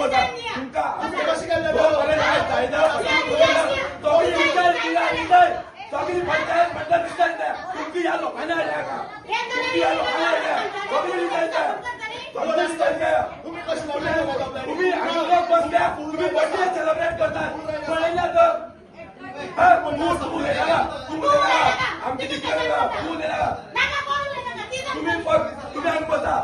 बोलता तुमका कशी सगळी पंचायत मंडळ विचारता तुमची या लोकांना आल्या का तुमची या लोकांना आल्या सगळी विचारता तुम्ही कशी तुम्ही लोक बसल्या तुम्ही बर्थडे सेलिब्रेट करतात कळलं तर आमची तुम्ही आणि बसा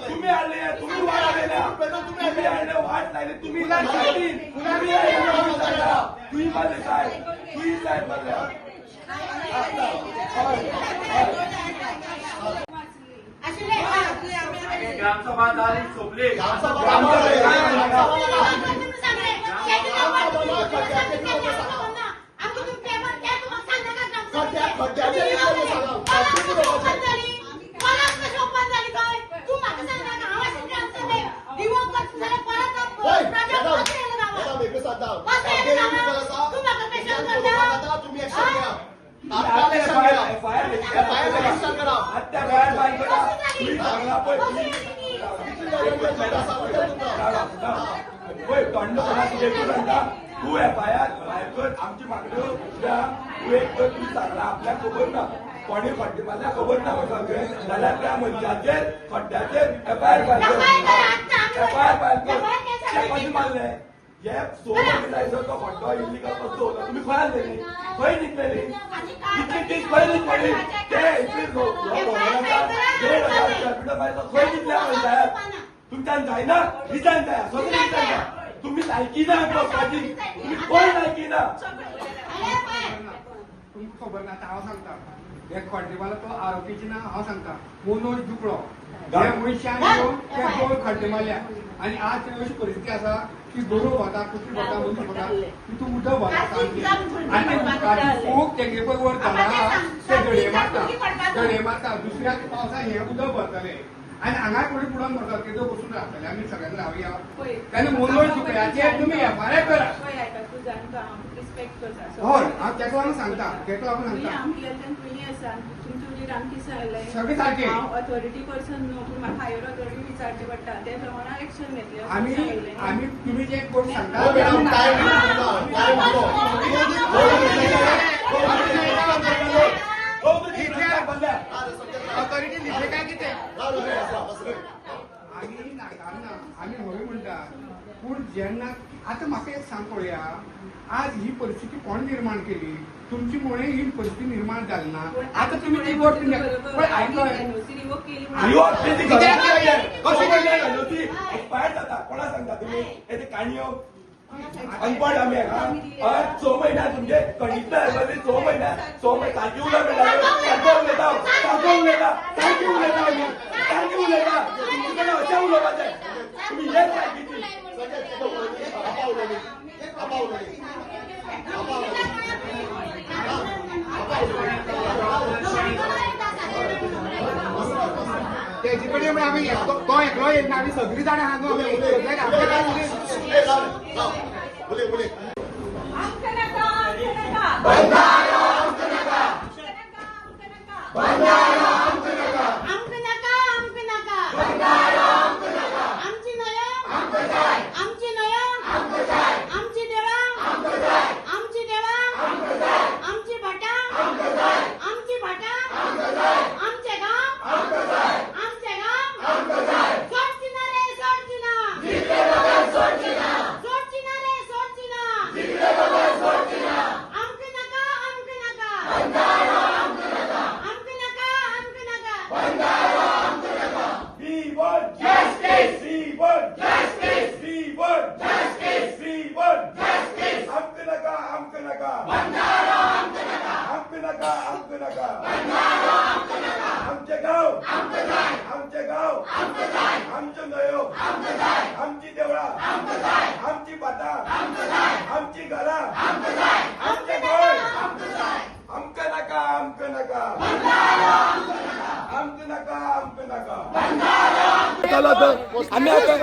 तुम्ही आले तुम्ही वाट लागले तुम्ही तुम्ही माझे काय तुम्ही साहेब ग्रामसभा झाली सोपली तू आमची मागणी तू एक तर तुम्ही सांगला आपल्या खबर ना कोणी खड्डे माझ्या खबर ना जाल्यार त्या मनशाचेर खड्ड्याचेर FIR कधी मारले हे 6 महिने जायचं तो खड्डो इल्लीगल कसो होता तुम्ही खंय आसलेली खंय न्हिदलेली इतली दीस खंय न्हिदलेली ते 1,000 खंय न्हिदल्या म्हणटात तुमच्यान जायना विचार जाय सगळें विचार जाय तुम्ही लायकी ना पक्षाची तुम्ही कोण लायकी ना तुमकां खबर ना हांव सांगता हे खड्डेवाला तो आरोपीचे नांव हांव सांगता मनोज दुकळो हे मनशान येवन ते 2 खड्डे मारल्या आनी आज अशी परिस्थिती आसा की गोरू वता कुत्री वता मनीस वता तितून उदक वता आनी खूब तेंगे पळय वर जाला ते गडे मारता दुसऱ्याक पावसा हे उदक भरतले आणि हांगा कोणी पुढे म्हणतात की बसून राहतले आम्ही सगळ्यांनी रावया त्याने मनोज दुकळ्याचे तुम्ही FIR करा हय हांव तेका लागून सांगता सगळे सारखे ऑथॉरिटी पर्सन न्हू पूण म्हाका हायर ऑथॉरिटी विचारचे पडटा ते प्रमाणे एक्शन घेतले आम्ही तुम्ही जे कोण सांगता ऑथॉरिटी लिहिले काय कितें आम्ही हवी म्हणटा पूण जेन्ना आता म्हाका एक सांग पळया आज ही परिस्थिती कोण निर्माण केली तुमची मुळे ही परिस्थिती निर्माण जाली ना आता तुम्ही ती वोट कोणा सांगता तुम्ही येते काणयो अनपड आम्ही 6 महिन्यात तुमचे कंडिशनर 6 महिन्यात 6 महिने सारखी उलटा अशा उलोवपाचे तुम्ही हेच सारखीची तेजी कडेन आमी तो एकलो येना आमी सगळीं जाणां आहा न्हू आमची देवळा आमची बाटा आमची घरा आमचे गोय आमक नका चला तर आम्ही आता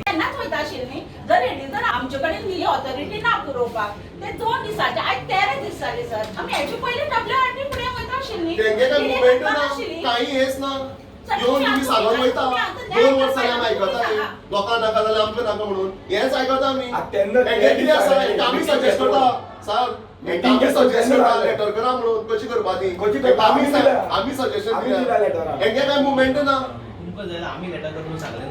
त्यांनाच वयता आशिल्ली जर हेणी जर आमचे कडेन ही ऑथॉरिटी ना पुरोवपाक ते 2 दिसाचे आज 13 दीस जाले सर आमी हेचे पयलीं WRT फुडें वयता आशिल्ली तेंगे काय मुवमेंट ना काही हेच ना येऊन तुम्ही सांगून वयता 2 वर्सांनी आमी आयकता लोकांक नाका जाल्यार आमकां नाका म्हणून हेच आयकता आमी तेंगे कितें आसा एक आमी सजेस्ट करता सर एक आमी सजेस्ट करता लेटर करा म्हणून कशी करपाची आमी सजेशन दिल्या तेंगे काय मुवमेंट ना आम्ही लेटर करून सांगले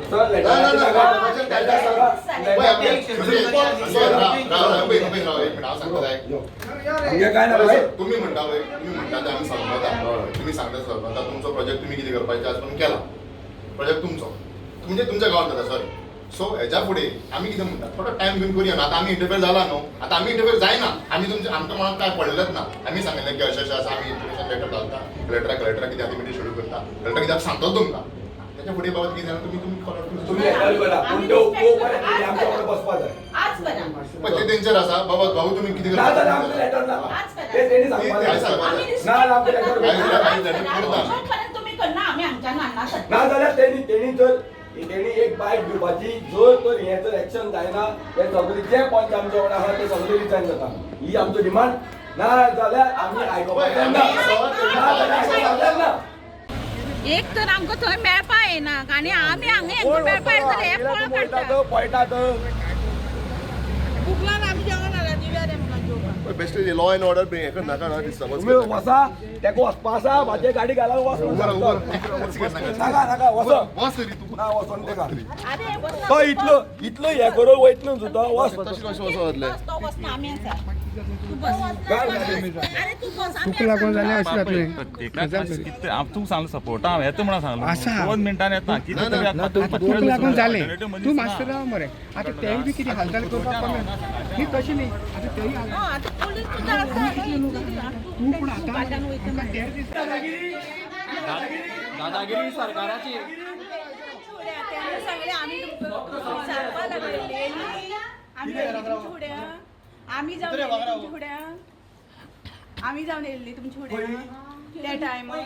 तुम्ही म्हणता ते आम्ही समजता तुम्ही सांगता तुमचो प्रोजेक्ट तुम्ही किती करपाचे आज पण केला प्रोजेक्ट तुमचो म्हणजे तुमच्या गावात जाता सॉरी सो हेच्या फुडें आमी कितें म्हणटा थोडो टायम घेवन करूया ना आतां आमी इंटरफेर जाला न्हू आतां आमी इंटरफेर जायना आमी तुमचे आमच्या मनात काय पडलेंच ना आमी सांगिल्लें की अशें अशें आसा आमी इंटरव्यूशन लेटर घालता कलेक्टराक कितें आतां मिटींग शेड्यूल करता कलेक्टर कित्याक सांगतो तुमकां त्याच्या फुडें बाबत कितें जालें तुम्ही हँडल करा पण तो आमच्या वांगडा बसपा जाय आज करा पण ते तेंचेर आसा बाबा भाऊ तुम्ही कितें ना जाल्यार आमचं लेटर ना ते तेणी सांगपाक ना आमचं लेटर जोपर्यंत तुम्ही करना आमी हांगच्यान हाडना सर ना जाल्यार तेणी एक बायक घेवपाची जर तर हे जर एक्शन जायना हे सगळे जे पंच आमच्या वांगडा आहा ते सगळे रिजायन जाता ही आमचो डिमांड ना जाल्यार आमी आयकोपाक ना एक तर आमकां थंय मेळपा येना आनी आमी हांगा हेंका मेळपा येता हे पळ काडटा पळटात बुकलान आमी जेवण हाडला दिव्या रे म्हाका जेवपाक best law and order break हेका नाका ना डिस्टर्बन्स तुम्ही वसा तेका वचपा आसा म्हाजे गाडी घाला वस नाका नाका वस वस तरी तू ना वसन तेका अरे बस तो इतलो हे करून वयतलो सुद्दां वस तशें कशें वसले तो बसना आमी आसा तू बस अरे तू बस तुका लागून जालें अशें जातलें तू सांगलो सपोर्ट हांव येता म्हणून आसा. सांगलो 2 मिनटान येता कितें तरी आतां तुका लागून जालें तूं मातसो राव मरे आतां तेय बी कितें हालचाल करपाक पावना न्ही तशें न्ही आतां तेय आता पोलीस सुद्दां आसा तूं पूण आतां आमकां 13 दीस दादागिरी सरकाराची त्यांना सांगले आम्ही तुमकां विचारपा लागलेली आमी येयली तुमच्या फुड्या आमी जावन येयली तुमच्या फुड्या आमी जावन येयल्ली तुमच्या फुड्या त्या टायमार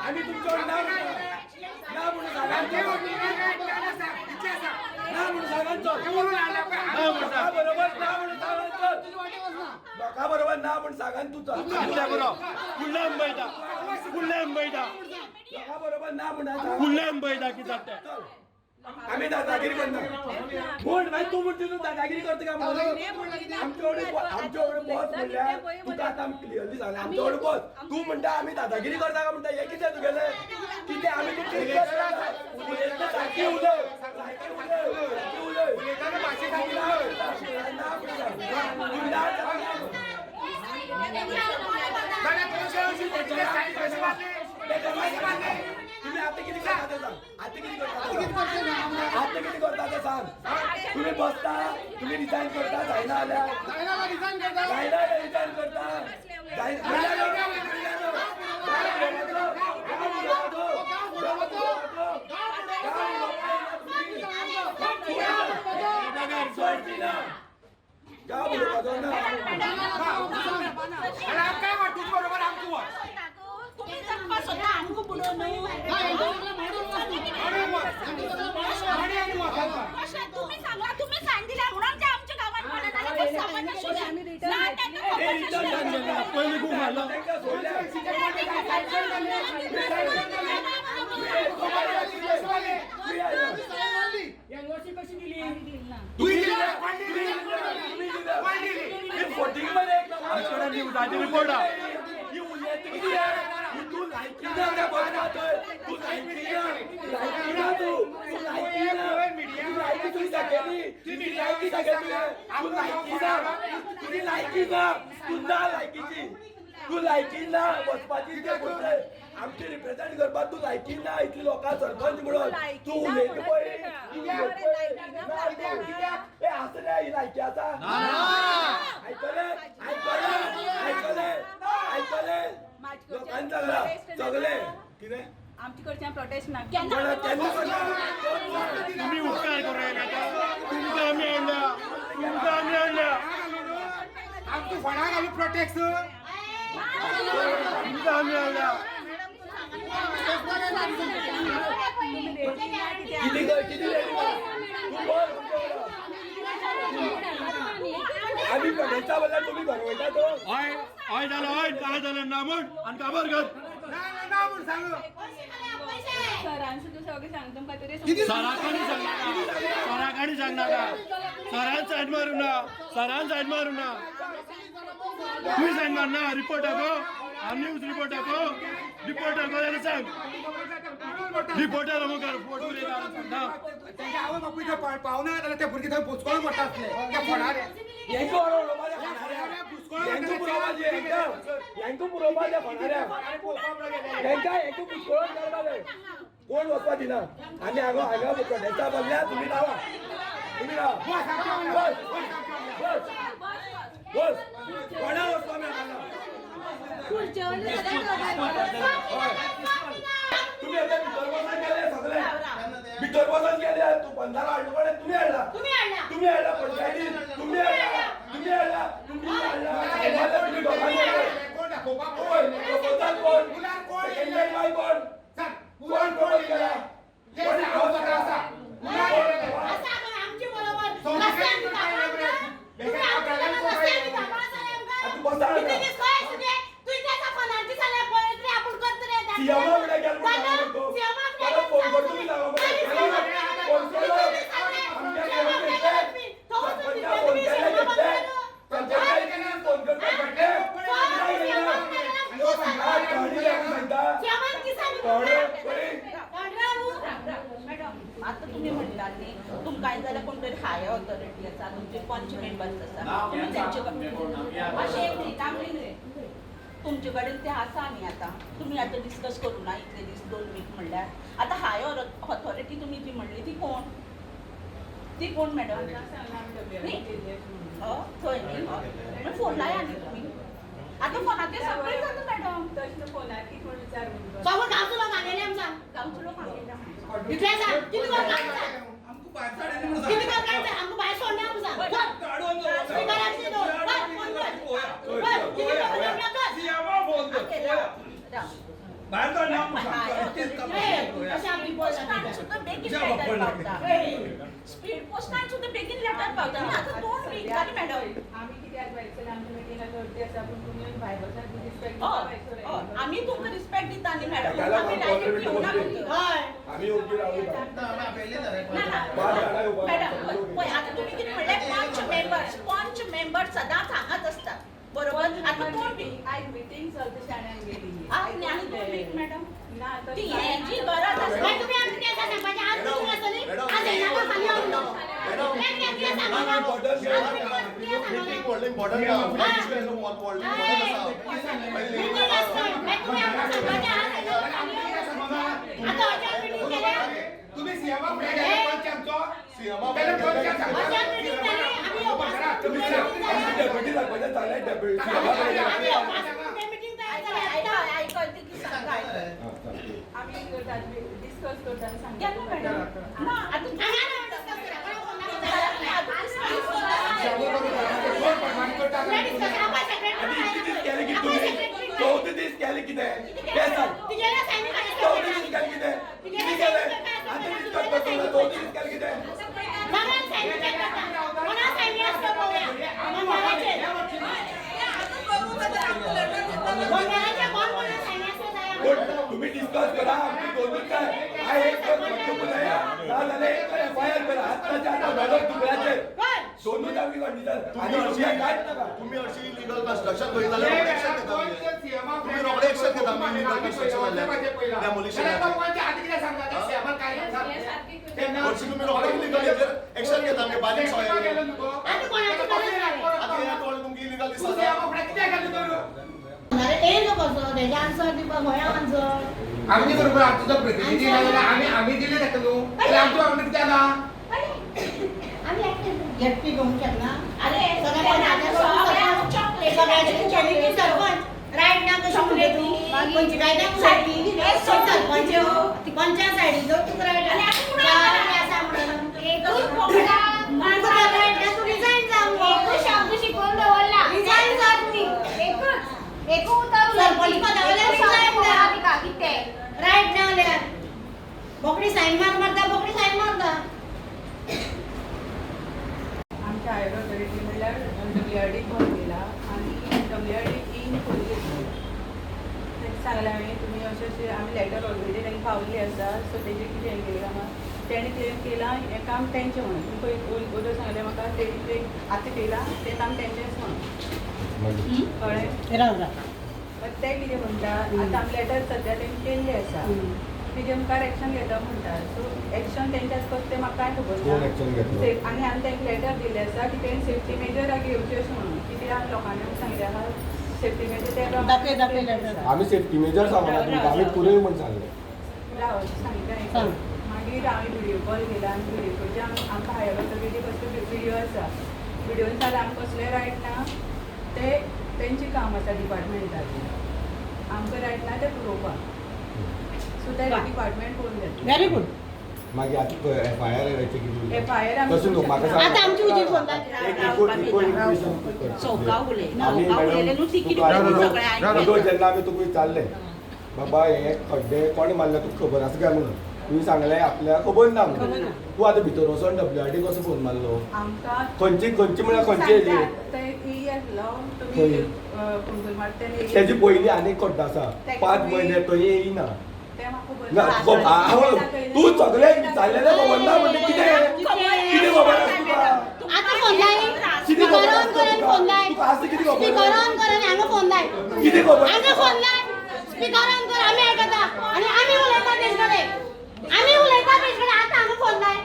आम्ही तुमच्यावर ना म्हणून लोका बरोबर ना म्हणून सांगान तुझा लोका बरोबर ना म्हणून आम्ही दादागिरी करना कोण भाई तू म्हणते तू दादागिरी करते का म्हणून आमच्याकडे बॉस म्हणल्यार तुका आता क्लिअरली सांगले आमच्याकडे बॉस तू म्हणता आम्ही दादागिरी करता का म्हणता हे कितें तुगेले कितें आम्ही तुमची सारखी उलय तुम्ही आता किती करता ते सांग आता किती करता ते सांग तुम्ही बसता तुम्ही रिजाईन करता जायना आल्या रिजाईन करता तुम्ही जगपा सोदता आमकां बुडोवन तुम्ही सांगा तुम्ही सांगितल्या म्हणून ते आमच्या गावात पडत आले ते सामान्य शिक्षण ना त्यांना माझी रिपोर्ट ही उलट किती आहे तू लायकी ना रे बघतोय तू लायकी ना तू लायकी तुझी दाखवली तुझी लायकी दाखवली तू लायकी ना तुझी लायकी ना तू ना लायकीची तू लायकी ना वचपाची ते बोलतोय आमची रिप्रेझेंट करपाक तू लायकी ना इतली लोकां सरपंच म्हणून तू उलयता पळय ए असले ही लायकी आसा आयकले आयकले आयकले आयकले लोकांनी सांगला सगळे कितें आमचे कडच्यान प्रोटेस्ट ना तुम्ही उपकार करू तुमकां आमी हाडल्या तुमकां आमी हाडल्या आमची फळां घालू प्रोटेक्ट तुमकां आमी हाडल्या किती कर किती आम्ही प्रोटेस्टा बद्दल तुम्ही घडवता तो हय हय जालें हय काय जालें ना म्हण आनी काबार कर ना म्हणून सांगू सरान सुद्दां सगळें सांग तुमकां तरी सराकाणी सांगनाका सरान सायड मारू ना सरान सायड मारू ना तुम्ही सांगणार ना रिपोर्टाको आम्ही न्यूज रिपोर्टाको रिपोर्टर को जाल्यार सांग रिपोर्टर मुखार फोटो ना त्यांच्या आवय बापूच्या पावना जाल्यार ते भुरगे थंय बुचकोळ मारता आसले त्या फोडार हेंको हेंको पुरोवपाचे फोणाऱ्या हेंका हेंको पुस्कोळ करपाचे कोण वचपा दिना आमी हांगा प्रोटेस्टा बसल्या तुम्ही रावा बस बस कोणा वचपा मेळना तुम्ही आता भितर बसून गेले सगळे भितर बसून गेले तू बंधारा हाडलो कोणे तुम्ही हाडला तुम्ही हाडला पंचायतीन तुम्ही हाडला आता तुम्ही म्हणतात न्ही तुमकां काय जाल्यार कोण तरी हायर ऑथॉरिटी आसा तुमचे पंच मेंबर्स आसा तुम्ही तेंचे अशें कामली रे तुमचे कडेन ते आसा न्ही आतां तुमी आतां डिस्कस करूं ना इतले दीस 2 वीक म्हणल्यार आतां हायर ऑथॉरिटी तुमी जी म्हणली ती कोण मॅडम थंय न्ही फोन लाया न्ही तुमी आता फोनाचेर सगळें जाता मॅडम तशें फोनार की कोण विचारून सगळं गांवचो मागेले आमचा गांवचो लोक हांगेला इतले सांग किती कर काय सांग किती कर काय सांग आमको बाहेर सोडणे आमको सांग स्पीकराची दो फोन कर बाहेर काढ नाम स्पीड पोस्टान सुद्दां बेगीन लेटर पावता आतां 2 वीक जाली मॅडम आमी कित्याक व्हायचं आमच्या मिटिंगाक गर्दी आसा पूण तुमी भायर बसात रिस्पेक्ट आमी तुमकां रिस्पेक्ट दिता न्ही मॅडम आमी डायरेक्ट येवना हय आम्ही ओके राहू मॅडम पळय आतां तुमी कितें म्हणलें पंच मेंबर्स सदांच हांगाच असतात बरोबर आतां 2 वीक आयज मिटींग चलता शाळ्यान गेली आनी 2 वीक मॅडम ना ती हेची गरज आसा काय तुम्ही आमची केस सांगपाचे आज तुम्ही असली आज येणार का खाली आउट काय केस सांगणार मीटिंग व्हडलें इम्पॉर्टंट काम मीटिंग व्हडलें मीटिंग असते काय तुम्ही आमकां सांगपाचे आज येणार का खाली आउट आता अचानक मीटिंग केल्या तुम्ही सीएमा फुडे गेले पंच आमचो सीएमा गेले पंच आमचो अचानक मीटिंग केली आम्ही उपास डेप्युटी दाखवायचं चाललंय डेप्युटी आम्ही उपास मीटिंग तयार झाली ऐकते की सांगा आमी डिस्कस करता घ्या ना मॅडम ना आता केले की तुम्ही 14 दीस केले कितें ते सांग 14 दीस केले कितें किती केले आता डिस्कस करतो 14 दीस केले कितें तुम्ही डिस्कस करा आमची दोन्ही काय हा एक घट्ट बोलाया ना झाले एक एफआयआर करा आत्ताच्या आता मॅडम तुकड्याचे सोनू जावी आणि तुमच्या काय नका. तुम्ही अशी इलिगल कन्स्ट्रक्शन करीत जाल्यार रोखडें एक्शन घेता तुम्ही रोखडें एक्शन घेता आमी इलिगल कन्स्ट्रक्शन जाल्यार डेमोलिशन हरशीं तुम्ही रोखडें इलिगल एक्शन घेता आमगे बारीक सॉयल आनी कोणाची गरज नाही. आतां ह्या टोळ तुमकां इलिगल दिसता अरे ते नको असं, त्याचे आन्सर दिवपाक गोंया आन्सर. आमचे बरोबर तुझा प्रतिनिधी आम्ही दिले ताका न्हू जाल्यार आमच्या वांगडा कितें आला आम्ही एकटी घेऊन शकना. अरे सगळ्याचे सरपंच राईट ना कशी म्हणले तू पंची काय ना सायडी सरपंच पंचा सायडी जो तू राईट आणि असा म्हणून तू रिझाईन शब्द शिकवून दवरला रिझाईन जा तुम्ही. एक उतर सरपंच पदावयल्यान resign द्या. कितें राईट ना जाल्यार बोकडी सायन मारता बोकडी सायन मारता. आमच्या हायर ऑथॉरिटी म्हणल्यार WRD फोन केला आणि WRD इन खोली घेतली. तेच सांगलें हांवें तुमी अशें आमी लेटर ऑलरेडी तांकां पावल्ली आसा सो तेजें कितें हें केलें कामां तेणें कितें केलां हें काम तेंचें म्हणून तुमकां उदो सांगलें म्हाका तें आतां केलां तें काम तेंचेंच म्हणून कळ्ळें. पण ते कितें म्हणटा आतां आमी लेटर सद्या तेंणी केल्ली आसा तेजे मुखार एक्शन घेता म्हणटा सो एक्शन तेंच्याच करता तें म्हाका कांय खबर ना. आनी आमी तांकां लेटर दिल्लें आसा की तेणी सेफ्टी मेजर घेवची अशें म्हणून कित्याक लोकांनी सांगलें आहा सेफ्टी मेजर ते आम्ही सेफ्टी मेजर सांगला तुमकां आम्ही पुरय म्हण सांगले. सांगितलें मागीर हांवें व्हिडियो कॉल केला आनी व्हिडियो कॉलचे आमकां हायर ऑथॉरिटी कसलो व्हिडियो आसा व्हिडियोन जाल्यार आमकां कसलें रायट ना ते तेंचें काम आसा डिपार्टमेंटाचें आमकां रायट ना तें पुरोवपाक सो ते डिपार्टमेंट करून घेतलें. Very good. मागीर आतां FIR येवचे कितें FIR आमी तसो न्हू म्हाका सांग. आता आमची उजी फोन चौकाव उलय आमी उलयलें न्हू ती कितें मॅडम जेन्ना आमी तुका विचारलें बाबा हे खड्डे कोण मारले तुका खबर आसा काय म्हणून तुवें सांगलें आपल्याक खबर ना म्हणून तूं आतां भितर वचोन WRD कसो फोन मारलो आमकां खंयची म्हळ्यार खंयची हेजी तेजी पयलीं आनी एक खड्डो आसा 5 म्हयने थंय येयना तू सगळें विचारलेलें खबर ना म्हणजे कितें खबर आसा तुका आता फोन लाय कितें खबर आसा स्पीकर ऑन कर तुका आसा कितें खबर स्पीकर ऑन कर आणि हांगा फोन लाय कितें खबर हांगा फोन लाय स्पीकर ऑन कर आम्ही आयकता आणि आम्ही उलयता तेजकडे आता हांगा फोन लाय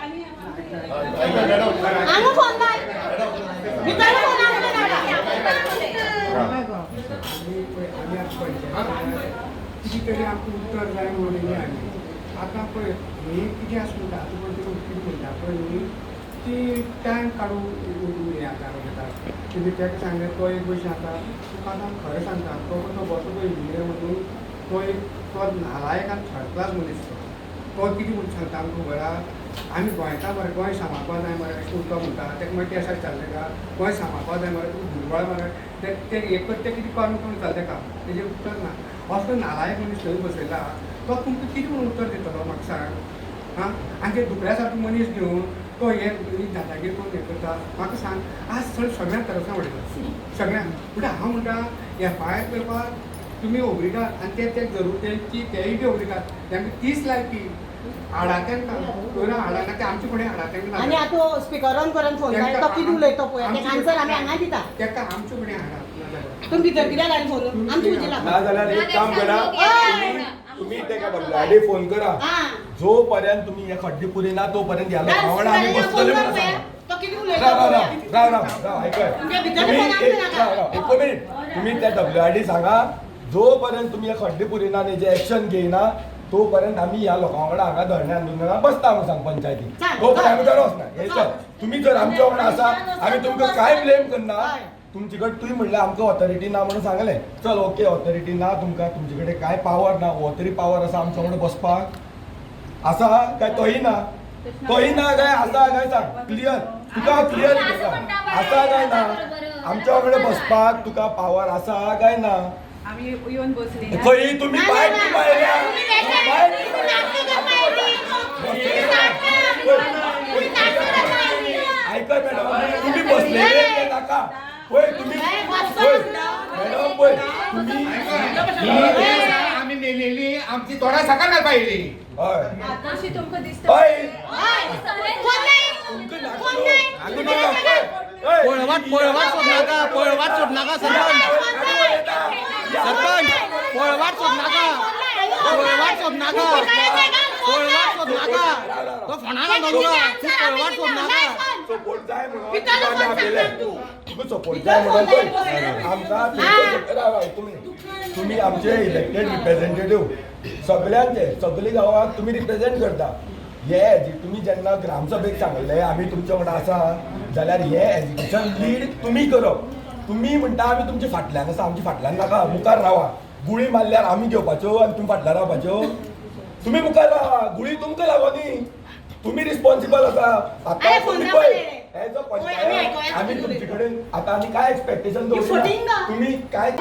हांगा फोन लाय भितर फोन आमकां किती तरी आमकां उत्तर जाय म्हणून आमी आतां पळय हे कितें आसा म्हणटा आतां पळय तुका कितें म्हणटा पळय न्ही ती टायम काडून हें जाता तुमी ताका सांगलें तो एक पयशे आसा तुका आतां खरें सांगता तो बसो पळय इंजिनियर म्हणून तो नालायक आनी थर्ड क्लास मनीस तो कितें म्हणून सांगता आमकां खबर आहा आमी गोंयकार मरे गोंय सांबाळपा जाय मरे अशें उरतो म्हणटा ताका मागीर ते सारकें चाललें का गोंय सांबाळपा जाय मरे तुका भुरगळ मरे ते एकच ते कितें करून करून चलता का तेजें उत्तर ना असलो नालायक मनीस थंय बसयला तो तुमकां कितें म्हणून उत्तर दितलो म्हाका सांग हां आनी ते दुसऱ्या सारको मनीस घेवन तो हे दादागीर करून हें करता म्हाका सांग आज सगळ्या तरफा उडयता सगळ्यांक पूण हांव म्हणटा FIR करपाक तुमी ओबरिगात आनी ते जरूर तेंची तेय बी ओबरिगात तांकां 30 लायकी हाडा तांकां कोण हाडा ना ते आमचे फुडें हाडा तांकां आणि आता स्पीकर ऑन करून फोन लाय तो कितें उलयता पळय तेका आन्सर आमी हांगा दिता ताका आमचे फुडें हाडा तुम्ही भितर कित्याक लायन फोन आमची उजी लाग ना जाल्यार एक काम करा तुम्ही तेका WRD फोन करा जो पर्यंत तुम्ही हे खड्डे पुरे ना तो पर्यंत ह्या लोकां वांगडा आमी बसतले म्हणून सांगा. तो कितें राव उलयता ऐकय तुमच्या भितर फोन आमकां नाका. एक मिनिट तुम्ही त्या WRD सांगा जो पर्यंत तुम्ही हे खड्डे पुरिना आणि जे एक्शन घेयना तो पर्यंत आम्ही ह्या लोकां वांगडा हांगा धरणे आंदोलनाक बसता म्हणून सांग पंचायती तो पर्यंत आमी धरोच ना हे चल तुम्ही जर आमच्या वांगडा आसा आमी तुमकां कांय ब्लेम करना तुमचे कडेन तुवें म्हणलें आमकां ऑथॉरिटी ना म्हणून सांगलें चल ओके ऑथॉरिटी ना तुमकां तुमचे कडेन कांय पावर ना हो तरी पावर आसा आमच्या वांगडा बसपाक आसा काय तोही ना काय आसा काय सांग क्लियर तुका क्लियर आसा काय ना आमच्या वांगडा बसपाक तुका पावर आसा काय ना आम्ही येऊन बसले खंय तुम्ही पायप ती पायल्या ऐका मॅडम तुम्ही बसलेले नाका होय तुम्ही मॅडम होय तुम्ही आमी मेलेली आमची तोडा सकाळ घालपा येयली हय तशी तुमकां दिसता हय फोन लाय तुमकां नाका पळवाट सोड नाका पळवाट सोड नाका सरपंच सरपंच पळवाट सोड नाका पळवाट सोड नाका पळवाट सोड नाका तो फोनाला नको तू पळवाट सोड नाका सपोर्ट जाय म्हणून आमकां तुम्ही आमचे इलेक्टेड रिप्रेझेंटेटिव्ह सगळे गावात तुम्ही रिप्रेझेंट करता हे तुम्ही जेन्ना ग्रामसभेक सांगले आम्ही तुमच्या वांगडा आसा जाल्यार हे एज्युकेशन लीड तुम्ही करप तुम्ही म्हणटा आम्ही तुमच्या फाटल्यान आसा आमच्या फाटल्यान नाका मुखार रावा गुळी मारल्यार आमी घेवपाच्यो आनी तुमी फाटल्यान रावपाच्यो तुमी मुखार रावा गुळी तुमकां लागोनी तुम्ही रिस्पॉन्सिबल आसा आता तुम्ही पळय एज अ पंचायत आम्ही तुमचे कडेन आता आम्ही काय एक्सपेक्टेशन दवरला तुम्ही काय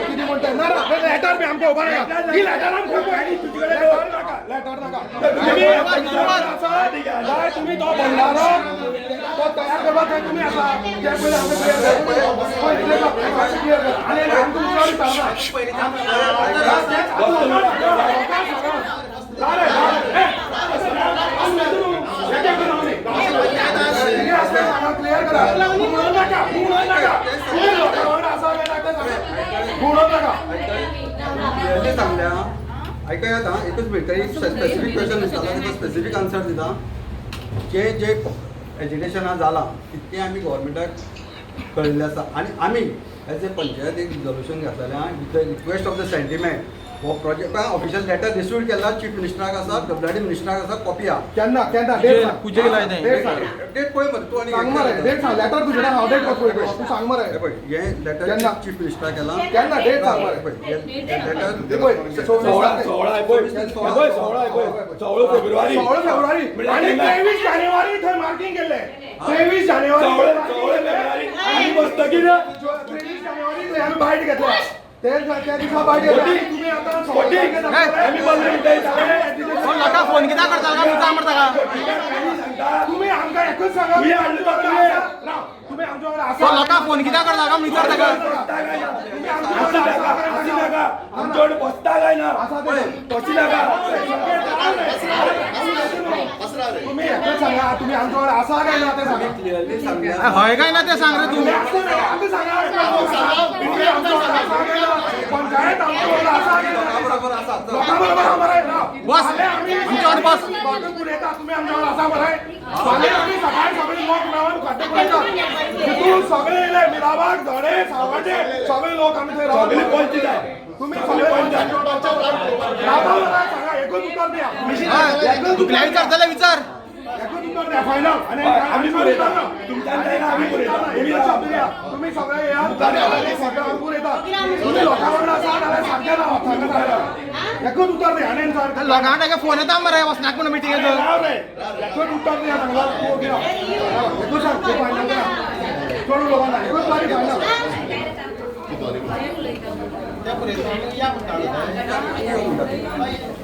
किती म्हणताय ना लेटर बी आमकां उबा नाका ही लेटर आमकां तुम्ही तो भंडारो तो तयार करपाक जाय तुम्ही आसा ते पयलीं क्लियर करा सांगल्या ऐका आता एकच मिनिट एक स्पेसिफिक क्वेश्चन विचारला स्पेसिफिक आन्सर दिता जे एज्युकेशन जाला तितकें आमी गव्हर्मेंटाक कळिल्लें आसा आनी आमी एज ए पंचायत एक रिजोल्युशन घातलेलें with the request of the sentiment हो प्रोजेक्ट ऑफिशियल लेटर डिस्ट्रीब्यूट केला चीफ मिनिस्टराक आसा डब्ल्यूडी मिनिस्टराक आसा कॉपी आहा केन्ना केन्ना डेट पूजेक लायताय डेट पळय मरे तूं आनी सांग मरे डेट सांग लेटर तुजें हांव डेट पळय तूं सांग मरे पळय हे लेटर केन्ना? चीफ मिनिस्टराक केला केन्ना डेट सांग मरे पळय ते लेटर पळय 16 फेब्रुवारी आणि 23 जानेवारी थंय मार्किंग केल्लें 23 जानेवारी आमी बसतकीर 23 जानेवारी थंय आमी बायट घेतला त्या दिसा बायट घेतला तुम्ही आता आमी लोकांक फोन कित्याक करता काय मुद्दाम करता तुम्ही आमकां एकच सांगा तुम्ही आमच्या वांगडा आसा लोकांक फोन कित्याक करता काय विचारता का आमच्याकडे बसता काय ना तशी नाका तुम्ही एकच सांगा तुम्ही आमच्या वांगडा आसा काय ना ते सांगा क्लियरली सांगल्या हय काय ना ते सांग रे तू पंचायत आमच्या वांगडा आसा काय ना बरोबर आसा बरोबर आहे ना बस आमच्या वांगडा बस तुम्ही आमच्या वांगडा आसा बरं फाल्यां आमी सकाळी सगळे लोक मेळून खड्डे पळयतात तितून सगळे येयले मिराबाग धडे सावड्डे सगळे लोक आमी थंय रावले तुम्ही सगळे सांगा एकच उत्तर द्या दुखल्या विचारताले विचार एकच उत्तर द्या फायनल आणि आम्ही तुम्ही सगळे या सगळे अंकूर येतात तुम्ही लोकांकडे आसा नाल्यार सारकें रावात सांगत रावला एकच उत्तर द्या आणि सर लोकांक ताका फोन येता मरे वचनाक म्हणून मिटींग एकच उत्तर द्या सांगला एकूच सांग फायनल द्या चड लोकांना एकच तारीख फायनल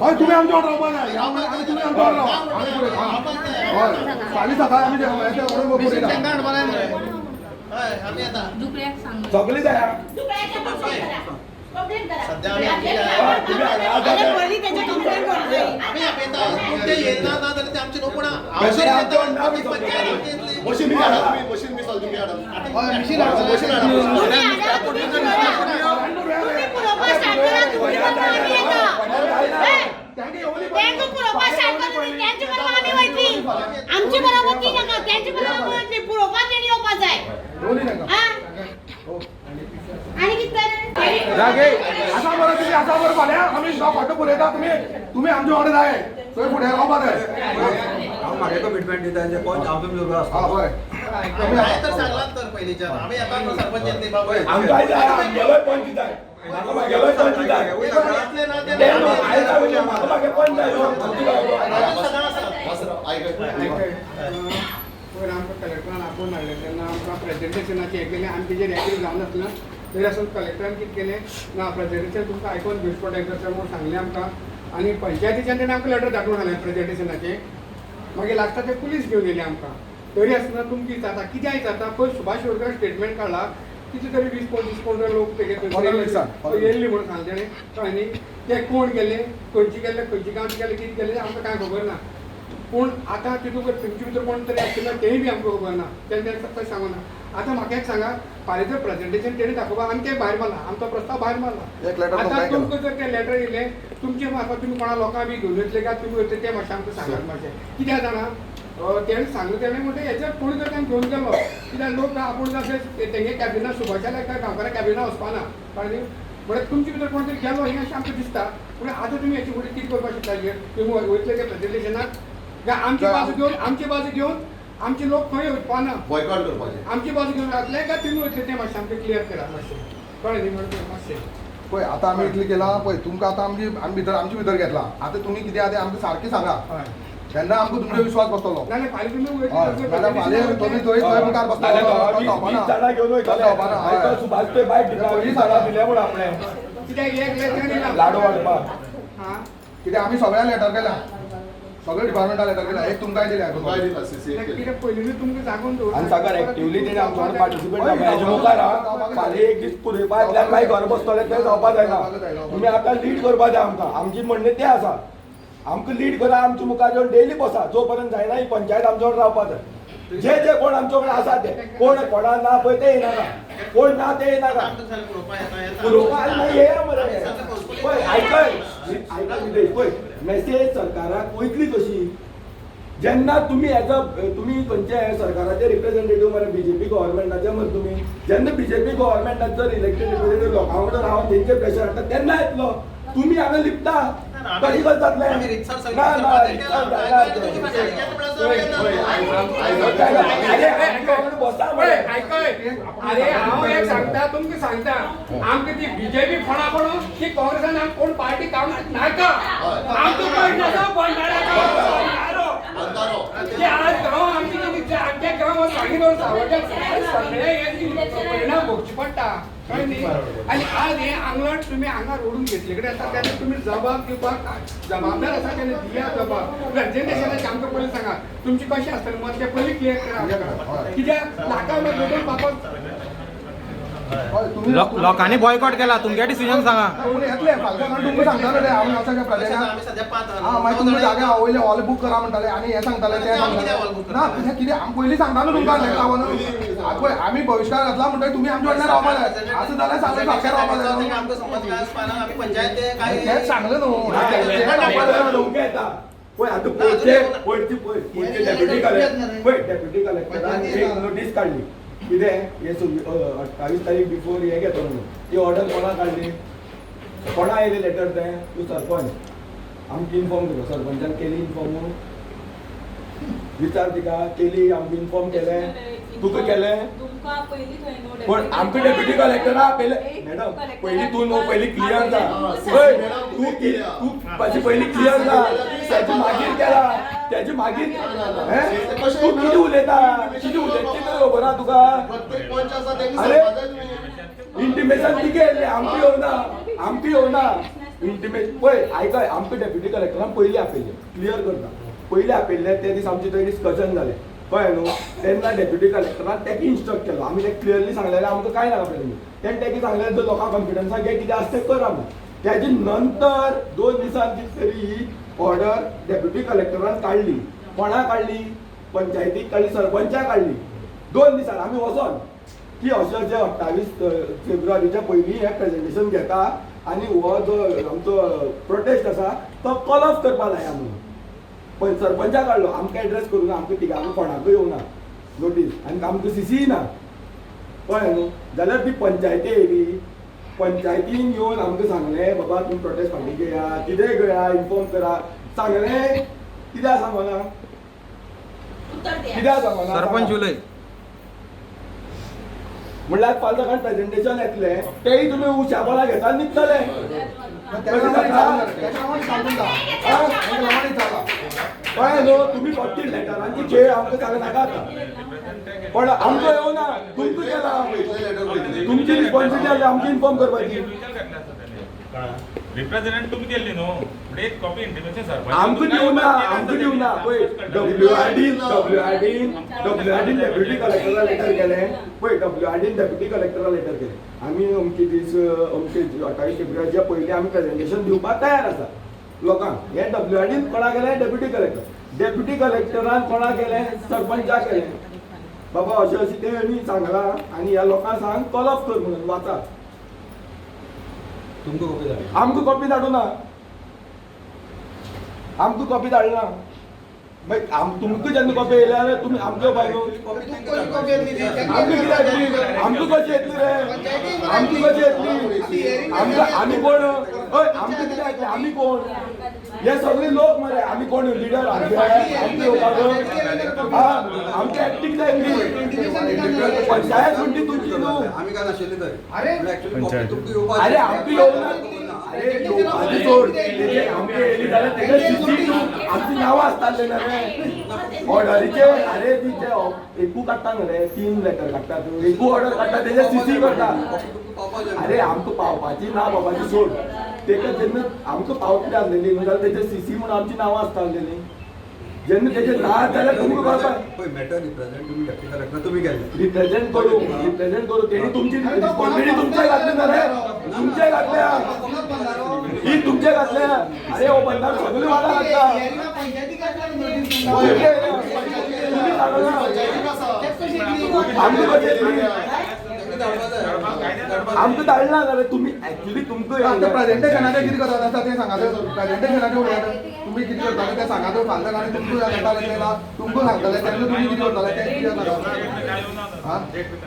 हय तुम्ही आमच्या वांगडा रावपा जाय ह्या म्हळ्यार तुम्ही आमच्या वांगडा रावा आमी पुरयता हय फाल्यां सकाळी आमी सगळी जाय कंप्लेंट करा सध्या पहिली त्याच्या कंप्लेंट करतोय मशीन बी तुम्ही आमची बरोबर ती नका त्यांची बरोबर पुरोपा तेणी येवपा जाय आणि कितें असा बरं तुम्ही असा बरं फाल्यां आमी फाटो पुरयता तुम्ही आमच्या वांगडा जाय थंय फुडें रावपा जाय हांव म्हागे कमिटमेंट दिता जे कोण हांव तुमी बरोबर आसता हा बरें तर सांगलात तर पहिलीच्या आम्ही आता सरपंच येते बाबा आमकांय जाय आमगेलोय पंच जाय म्हाका म्हागेलोय पंच जाय म्हाका म्हागे पंच जाय पयर आमकां कलेक्टरान आपोवन हाडले तेन्ना आमकां प्रेजेंटेशनाचें हें केलें आनी तेजेर एक्टीव जावं नासलें तरी आसून कलेक्टरान कितें केलें ना प्रेजेंटेशन तुमकां आयकोन घेवचें पडटा म्हणून सांगलें आमकां आनी पंचायतीच्यान तेणें आमकां लेटर धाडून हाडलें प्रेजेंटेशनाचें मागीर लास्टाक ते पुलीस घेवन येयले आमकां तरी आसतना तुमची जाता कित्याक जाता पळय सुभाष शिरोडकर स्टेटमेंट काडला कितें तरी 20-25 लोक तेगे येयल्ली म्हणून सांगले ताणें कळ्ळें न्ही ते कोण गेले खंयचे गेले खंयचे गांवचे गेले कितें गेले आमकां कांय खबर ना पूण आतां तितून तुमचे भितर कोण तरी आसतना तेंय बी आमकां खबर ना तेणें फक्त सांगूना आतां म्हाका एक सांगा फाल्यां जर प्रेजेंटेशन तेणें दाखोवपा आमी तें भायर मारला आमचो प्रस्ताव भायर मारला आतां तुमकां जर तें लेटर येयलें तुमचे मार्फत तुमी कोणा लोकांक बी घेवन येतले काय तुमी वयतले तें मातशें आमकां सांगात मातशें कित्याक जाणा तेणें सांगलें तेणें म्हणटा हेच्या फुडें जर तेणें घेवन गेलो कित्याक लोक आपूण जशें तेंगे कॅबिना सुभाषाल्या काय गांवकारा कॅबिना वचपाना कळ्ळें न्ही म्हळ्यार तुमचे भितर कोण तरी गेलो हें अशें आमकां दिसता पूण आतां तुमी हेचे फुडें कितें करपाक चिंतला तुमी वयतले ते प्रेजेंटेशनाक काय आमची बाजू घेवन आमचे लोक खंय वचपाना बॉयकॉट करपाचें आमची बाजू घेवन रावतले काय तुमी वयतले तें मातशें आमकां क्लियर करा मातशें कळ्ळें न्ही म्हणून मातशें पळय आतां आमी इतलें केलां पळय तुमकां आतां आमी भितर घेतला आतां तुमी कितें आहा तें आमकां सारकें सांगा हय तेन्ना आमकां तुमचो विश्वास बसतलो नाल्यार फाल्यां तुमी हय नाल्यार फाल्यां तुमी थंय मुखार बसतलो घेवन वयतले सुभाष ते बायक दिले म्हणून आपणें कित्याक एक लेटर लाडू वाडपाक हां कित्याक आमी सगळ्यांक लेटर केला सगळे डिपार्टमेंटाक लेटर केला एक तुमकांय दिल्या तुमकांय दिला CC एक कित्याक पयलींच तुमकां सांगून दवर आनी साकार एक्टिवली तेणे आमचे वांगडा पार्टिसिपेट करता हेजे मुखार फाल्यां एक दीस पुरयपाक काय घर बसतले तें जावपाक जायना तुमी आतां लीड करपा जाय आमकां आमची म्हणणें तें आसा आमकां लीड करा आमच्या मुखार येवन डेली बसा जो पर्यंत जायना ही पंचायत आमच्या वांगडा रावपा जाय जे कोण आमच्या वांगडा आसा ते कोण कोणा ना पळय ते येनाका कोण ना ते येनाका पुरोवपाक मागीर येया मरे पळय आयकय पळय मेसेज सरकाराक वयतली कशी जेन्ना तुमी तुमी खंयचे सरकाराचे रिप्रेझेंटेटिव्ह मरे बीजेपी गव्हर्मेंटाचे मरे तुमी जेन्ना बीजेपी गव्हर्मेंटात जर इलेक्टेड रिप्रेझेंटेटिव्ह लोकां वांगडा रावन तेंचे प्रेशर हाडटा तेन्ना येतलो तुमी हांगा लिपता कशी कशें जातलें ना ना बसा मरे अरे हांव एक सांगता तुमकां सांगता आमकां ती बीजेपी फोंडा पडून ती काँग्रेसान आमकां कोण पार्टी काम नाका आमकां पळय नाका जे आज गांव आमचे आख्या गांव सांगितलं सगळे हे परिणाम भोगचे पडटा कळ्ळें न्ही आनी आज हे आंगलट तुमी हांगा रोडून घेतले कडेन आसा तेन्ना तुमी जबाब दिवपाक जबाबदार आसा तेन्ना दिया जबाब प्रेजेंटेशनाचे आमकां पयलीं सांगा तुमचे कशें आसतलें मत तें पयलीं क्लियर करा आमकां कित्याक नाका दोन बापाक लोकांनी बॉयकॉट केला तुमगे डिसिजन सांगा येतले फाल्यां तुमकां सांगताले रे आमी वचून आमी सध्या 5 हां मागीर तुमचे जाग्या वयले हॉल बूक करा म्हणटाले आनी हे सांगताले ते सांगताले ना कितें आमी पयलीं सांगतालो तुमकां लेटर पळय आमी भविष्कार घातला म्हणटकीर तुमी आमच्या वांगडा रावपा जाय आतां जाल्यार सांगलें सारकें रावपा जाय आमकां समज काय आसपाना आमी पंचायत ते काय हेच सांगलें न्हू पळय आतां पयचे डेप्युटी कलेक्टर पळय डेप्युटी कलेक्टरान एक नोटीस काडली कितें हे 28 तारीख बिफोर हे घेतो म्हणून ती ऑर्डर कोणा काडली कोणा येयलें लेटर तें तूं सरपंच आमकां इन्फॉर्म करूं सरपंचान केली इन्फॉर्म विचार तिका केली आमकां इन्फॉर्म केलें तुका केलें पण आमकां डेप्युटी कलेक्टरा आपयलें मॅडम पयलीं तूं न्हू पयलीं क्लियर जा पळय तूं मातशें पयलीं क्लियर जा तेजे मागीर केला तेजे मागीर तूं कितें उलयता कितें उलयता तें खबर आहा तुका प्रत्येक पंच आसा तेणी अरे सांगपाक जाय तुमी इंटिमेशन तिके येयलें आमकां येवना इंटिमेशन पळय आयकय आमकां डेप्युटी कलेक्टरान पयलीं आपयलें क्लियर करता पयलीं आपयल्लें ते दीस आमचें थंय डिस्कशन जालें कळ्ळें न्हू तेन्ना डेप्युटी कलेक्टरान तेका इन्स्ट्रक्ट केलो आमी तेका क्लियरली सांगलेलें आमकां कांय नाका पळय तेणें तेका सांगलें जर लोकांक कॉन्फिडन्साक घे कितें आसा तें कर आमी तेजे नंतर 2 दिसान कितें तरी ही ऑर्डर डेप्युटी कलेक्टरान काडली कोणा काडली पंचायतीक काडली सरपंचाक काडली 2 दिसान आमी वचोन की अशें अशें 28 फेब्रुवारीच्या पयलीं हें प्रेजेंटेशन घेता आनी हो जो आमचो प्रोटेस्ट आसा तो कॉल ऑफ करपा जाय म्हणून पण सरपंचाक काडलो आमकां एड्रेस करूं ना आमकां तिगांक कोणाकूय येवना नोटीस आनी आमकां सीसी ना कळ्ळें न्हू जाल्यार ती पंचायती येयली पंचायतीन येवन आमकां सांगलें बाबा तुमी प्रोटेस्ट फाटीं घेया कितेंय घेया इन्फॉर्म करा सांगलें कित्याक सांगना कित्याक सांगना सरपंच उलय म्हणल्यार फाल्यां सकाळ प्रेजेंटेशन येतलें तेय तुमी उशाबला घेता निघतले कळ्ळें न्हू तुमी फक्त लेटरांची खेळ आमकां सांगनाका आतां पण आमकां येवना तुमकां केला तुमची रिस्पॉन्सिबिलिटी आमकां इन्फॉर्म करपाची रिप्रेझेंटेटिव्ह तुम्ही दिली न्हू म्हणजे एक कॉपी इंटिमेशन सरपंच आमकां दिवना पळय WRD डेप्युटी कलेक्टरा लेटर केलें पळय WRD डेप्युटी कलेक्टरा लेटर केलें आमी अमके दीस अमके 28 फेब्रुवारीच्या पयलीं आमी प्रेजेंटेशन दिवपाक तयार आसा लोकांक हे WRD कोणा केलें डेप्युटी कलेक्टरान कोणा केलें सरपंचाक केलें बाबा अशें अशें तेणी सांगलां आनी ह्या लोकांक सांग कॉलअप कर म्हणून वाचा तुमकां कॉपी धाड आमकां कॉपी धाडूना आमकां कॉपी धाडना मागीर तुमकां जेन्ना कॉपी येयल्या जाल्यार तुमी आमच्यो बायलो आमकां कशी येतली रे आमकां कशी येतली आमी कोण हय आमकां कितें येतलें आमी कोण हे सगळे लोक मरे आमी कोण लिडर आमचे येवपाक आमची एक्टींग जाय पंचायत म्हणटी तुमची न्हू आमी काय नाशिल्ली थंय अरे आमकां येवना अरे येवपाची सोड तेजे आमकां येयली जाल्यार तेजे CC आमची नांवां आसताले ना रे ऑर्डरीचे अरे तिचे एकू काडटा न्हू 3 लेटर काडटा एकू ऑर्डर काडटा तेजे CC करता अरे आमकां पावपाची ना बाबाची सोड तेका जेन्ना आमकां पावतली आसलेली न्हू जाल्यार तेजे CC म्हणून आमची नांवां आसतालेली जेन्ना तेजे ना जाल्यार तुमकां कळपाक पळय मॅटर रिप्रेझेंट तुम्ही डेप्युटी कलेक्टर तुम्ही केले रिप्रेझेंट करू तेणी तुमची रिस्पॉन्सिबिलिटी तुमचे घातली ना रे तुमचे घातल्या ही तुमचे घातल्या अरे हो बंदार सगळे वाडा घातला आमकां आमकां धाडना जाल्यार तुमी एक्चुअली तुमकां प्रेझेंटेशनाचे कितें करता आसता तें सांगात प्रेझेंटेशनाचे उलयता तुमी कितें करताले तें सांगात फाल्यां आनी तुमकां येताले तेन्ना तुमकां सांगताले तेन्ना तुमी कितें करताले तें कितें सांगा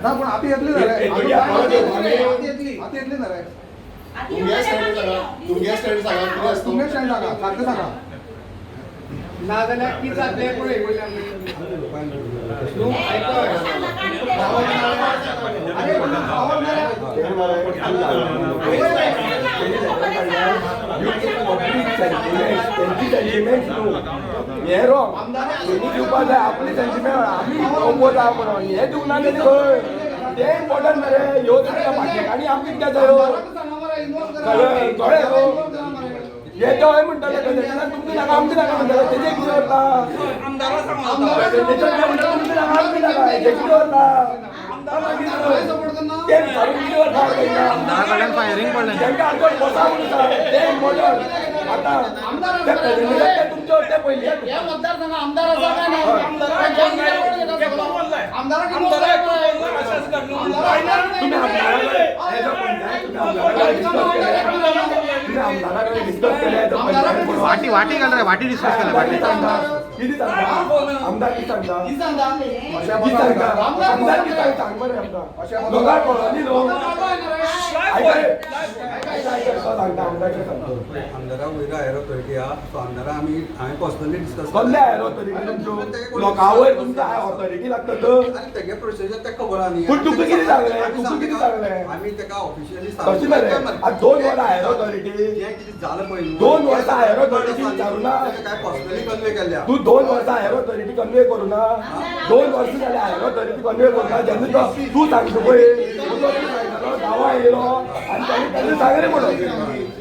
ना पूण आतां येतली न्हू रे आतां येतली न्हू रे तुमगे स्टँड सांगा कितें आसता तुमगे स्टँड सांगा सारकें सांगा ना जाल्यार कितें जातलें पळय वयल्यान न्हू हे रोंग तेणी दिवपाक जाय आपली सेंटिमेंट आमी ओपो जाय म्हणून हे दिवना तेणी खंय ते इम्पॉर्टंट मरे ह्यो तुमच्या भाशेक आनी आमकां कितें जायो कळ्ळें हे तो हय म्हणटाले प्रेझेंटेशन तुमकां नाका आमकां नाका म्हणटाले तेजे कितें करता प्रेझेंटेशन म्हणटा तुमकां नाका आमकां नाका हेजे कितें करता फायरिंग पडलें तेंका आमकां बसा म्हणून सांग ते इम्पॉर्टंट आतां ते प्रेझेंटेशन ते तुमचे ते पयलीं हे मतदारसंघ आमदार आसा काय नाही तुम्ही आमदाराकडे हे जो पंचायत तुम्ही आमदाराकडे डिस्कस केले वाटी वाटी घाल रे वाटी डिस्कस केला वाटी किती सांगता आमदार किती सांगता किती सांगता आमदार किती सांग बरें आमकां लोकांक कळनी न्हू सांगता आमदार किती सांगता आमदारा वयर हायर ऑथॉरिटी आहा सो आमदारा हांवें पर्सनली डिस्कस कसले हायर ऑथॉरिटी तुमच्यो लोकां वयर तुमकां ऑथॉरिटी लागता तर आनी तेगे प्रोसिजर तेका खबर आहा न्ही पूण तुका कितें सांगलें तुका कितें सांगलें आमी तेका ऑफिशियली कशें मरे आतां 2 वर्सां हायर ऑथॉरिटी जें कितें जालें पळय 2 वर्सां हायर ऑथॉरिटी विचारुना काय पर्सनली कन्वे केल्या तू 2 वर्सां हायर ऑथॉरिटी कन्वे करूना 2 वर्सां जाल्यार हायर ऑथॉरिटी कन्वे करूना जेन्ना तूं सांगता पळय गांवां येयलो आनी तेन्ना सांगलें म्हणून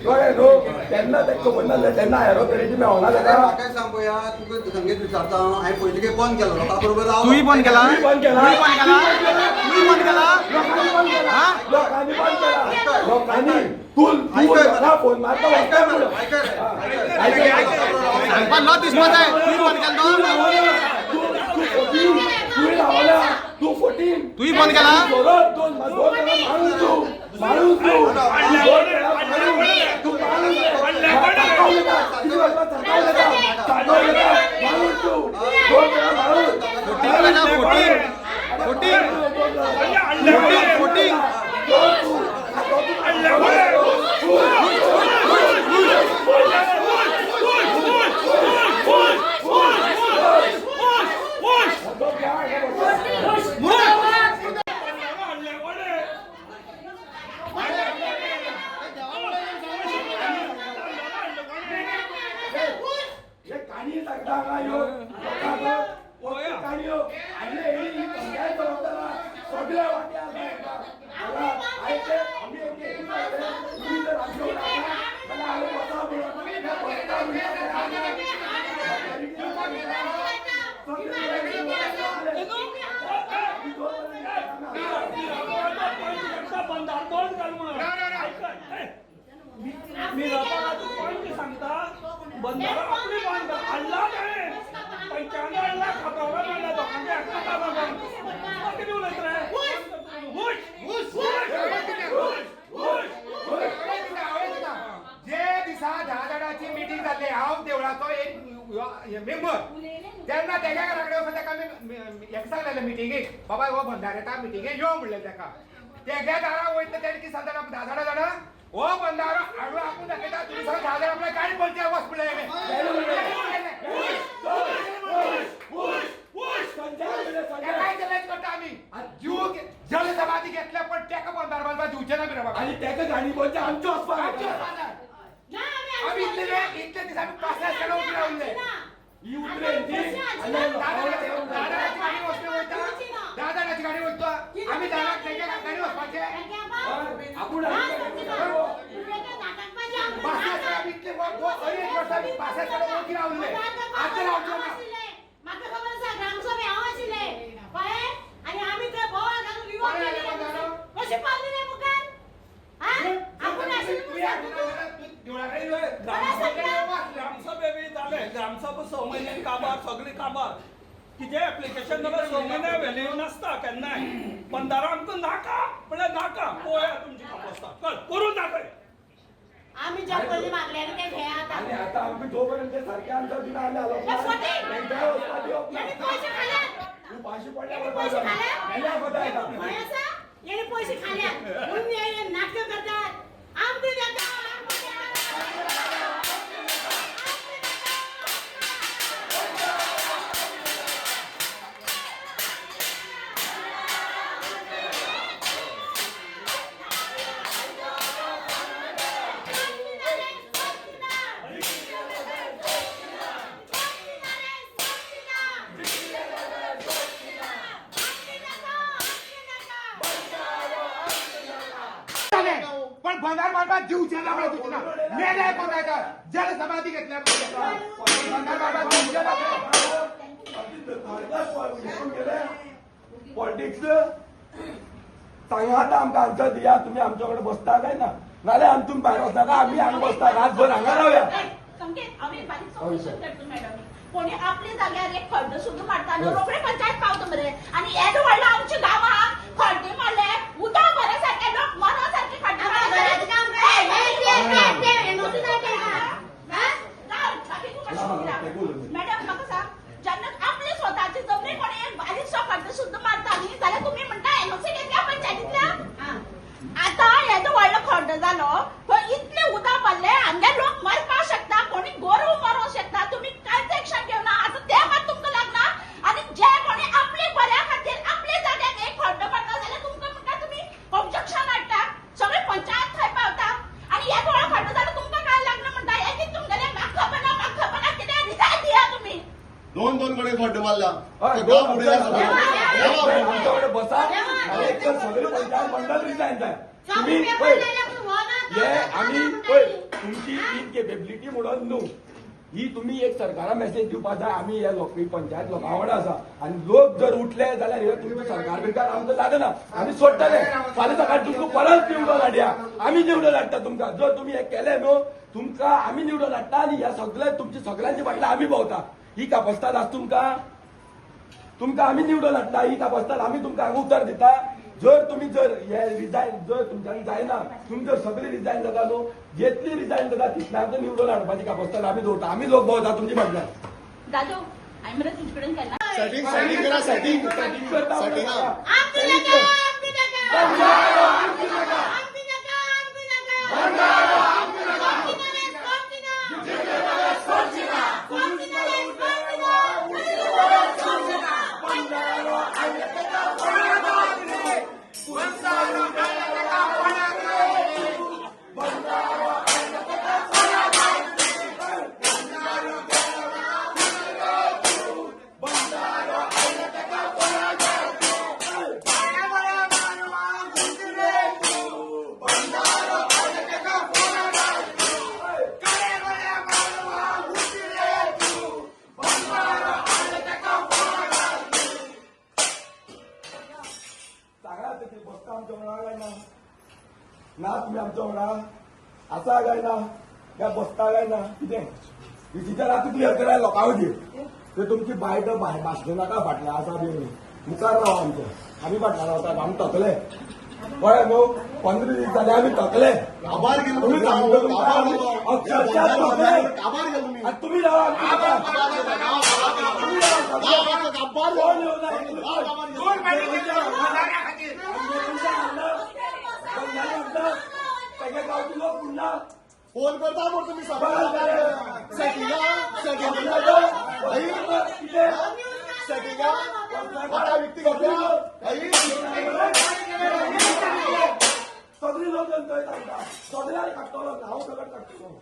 कळ्ळें न्हू तेन्ना तेका खबर नासलें तेन्ना हायर ऑथॉरिटी मेळना ताका म्हाका सांग पळया तुका संगीत विचारता हांवें पयलीं काही बंद केलो लोकां बरोबर राव तुवें बंद केला लोकांनी तूं फोन मारता वचता म्हणून सांगपाक न दिसपा जाय तुवें बंद केलो तुवें रावला तूं 14 तुवें बंद केला माणूस सगळ्या मी पॉईंट सांगता बंधारा आपली बांध हल्ला नाही पण कॅनडाला खतरा नाही दोघांचे एकटा बाबा किती उलट रे जे दिसा 10 जाणांची मिटिंग जाल्ली हांव देवळाचो एक मेंबर तेन्ना तेज्या घरा कडेन वचून ताका हेका सांगलेलें मिटिंगेक बाबा हो बंधार येता मिटिंगेक यो म्हणलें ताका तेज्या दारा वयता तेणे कितें सांगता 10 जाणां हो बंधारो हाडून आपूण दाखयता तुमी सगळे 10 जाणां आपल्या गाडी पंचायत वच काय चॅलेंज करता आमी जीव जल समाधी घेतल्या पण तेका बंधार बांदपाक दिवचे ना बिरा बाबा आणि त्याका गाणी म्हणजे आमचो वचपाक आम्ही इतले दीस आमी पासल्यास केलो उबी रावले ही उतरेन ती आणि दादाची गाडी वचपी वयता दादाची गाडी वयता आमी दादाक तेज्या गाडी वचपाचे आपण पासल्यास इतले अनेक वर्सां पासल्यास केलो उबी रावले आता रावचो ना म्हाका खबर आसा ग्रामसभे हांव आशिल्ले कळ्ळें आनी आमी थंय बोवाळ घालून विवो केले कशें पावले रे मुखार आपूण ग्रामसभे बी जाले ग्रामसभा 6 म्हयने काबार सगळी काबार कितें एप्लिकेशन नंबर 6 म्हयने व्हॅल्यू नासता केन्नाय बंधारा आमकां नाका म्हळ्यार नाका पळया तुमची कापासता कळ करून दाखय आमी जे पयलीं मागले ते घे आणि आतां आता आम्ही जोपर्यंत सारखे आमच्या दिना आम्ही आलो पैसे खाल्यात तू पाशी येणे पैसे खाल्यात पडल्या भंय आसा येणे पैसे खाल्यात म्हणून हे नाटक करतात आमचे नाका पण बंधार बांधपाक दिवचे ना म्हणून तुझी ना मेले कोणाका जल समाधी घेतल्या बंधार बांधपाक दिवचे ना पॉलिटिक्स सांगा आता आमकां आन्सर दिया तुम्ही आमच्याकडे बसता काय ना नाल्यार आमतून भायर वचना का आम्ही हांगा बसता रातभर हांगा रावया संकेत आम्ही बारीक समजून करतो मॅडम कोणी आपल्या जाग्यार एक खड्डो सुद्दां मारता न्हू रोखडे पंचायत पावता मरे आणि येदो व्हडलो आमच्या गांवांत खड्डे मारले उदक भरे सारखे लोक मरा सारखे खड्डे मॅडम म्हाका सांग जेन्ना आपले स्वताची जमनी कोणी बारीकसो खड्डो सुद्दां मारता न्ही जाल्यार तुम्ही म्हणटा एनओसी घेतल्या पंचायतींतल्या आता येदो व्हडलो खड्डो जालो थंय इतले उदक पडले हांगा लोक मरपाक शकता कोणी गोरव मरोंक शकता तुम्ही कांयच एक्शन घेवना आता ते मात तुमकां लागना आणि जे कोणी आपले बऱ्या खातीर आपल्या जाग्यार एक खड्डो पडटा जाल्यार तुमकां म्हणटा तुम्ही ऑब्जेक्शन हाडटा सगळे पंचायत थंय पावता आणि येदो व्हडलो खड्डो जालो तुमकां काय लागना म्हणटा एक तुमगेले म्हाका खबर ना कितें रिजायन दिया तुम्ही दोन कडे खड्डे मारला आमच्याकडे बसा आणि एक तर सगळे पंचायत मंडळ रिजायन जाय तुम्ही हे आम्ही तुमची इनकेपेबिलिटी म्हणून न्हू ही तुम्ही एक सरकारा मेसेज दिवपाक जाय आम्ही हे लोक पंचायत लोकां वांगडा आसा आणि लोक जर उठले जाल्यार हे तुमी सरकार बिरकार आमकां लागना आमी सोडटले फाल्यां सकाळी तुमकां परत निवडून हाडया आमी निवडून हाडटा तुमकां जर तुमी हे केले न्हू तुमकां आमी निवडून हाडटा आनी ह्या तुमची सगळ्यांची फाटल्यान आमी भोंवता ही कापस्ताद आसा तुमकां आमी निवडून हाडटा ही कापस्ताद आमी तुमकां हांगा उतर दिता जर तुम्ही जर हे रिजायन जर तुमच्यानी जायना तुम्ही जर सगळी रिजायन जाता न्हू जेतली रिजायन जाता तितल्यान निवडून हाडपाची कापस्ताद आमी दवरता आमी लोक भोंवता तुमची फाटल्यान दादू हांवें मरे तुजे कडेन केन्ना सेटिंग करा सेटिंग करता ना तुम्ही आमच्या वांगडा आसा काय ना काय बसता काय ना कितें डिजिटल आतां क्लियर कराय लोकांक दी ते तुमची बायट भाशणां नाका फाटल्या आसा बी मुखार राव आमचे आमी फाटल्यान रावतात आमी थकले कळ्ळें न्हू 15 दीस जाले आमी थकले आभार गेलो तुम्ही सांगता तुमकां आमी अक्षरशः थकले आभार गेलो मी आणि तुम्ही रावा कोण येऊ नये सगळे गावची लोक पुन्हा फोन करता मग तुम्ही सगळी लोक सगळ्यांनी काढतो नाव सगळं काढतो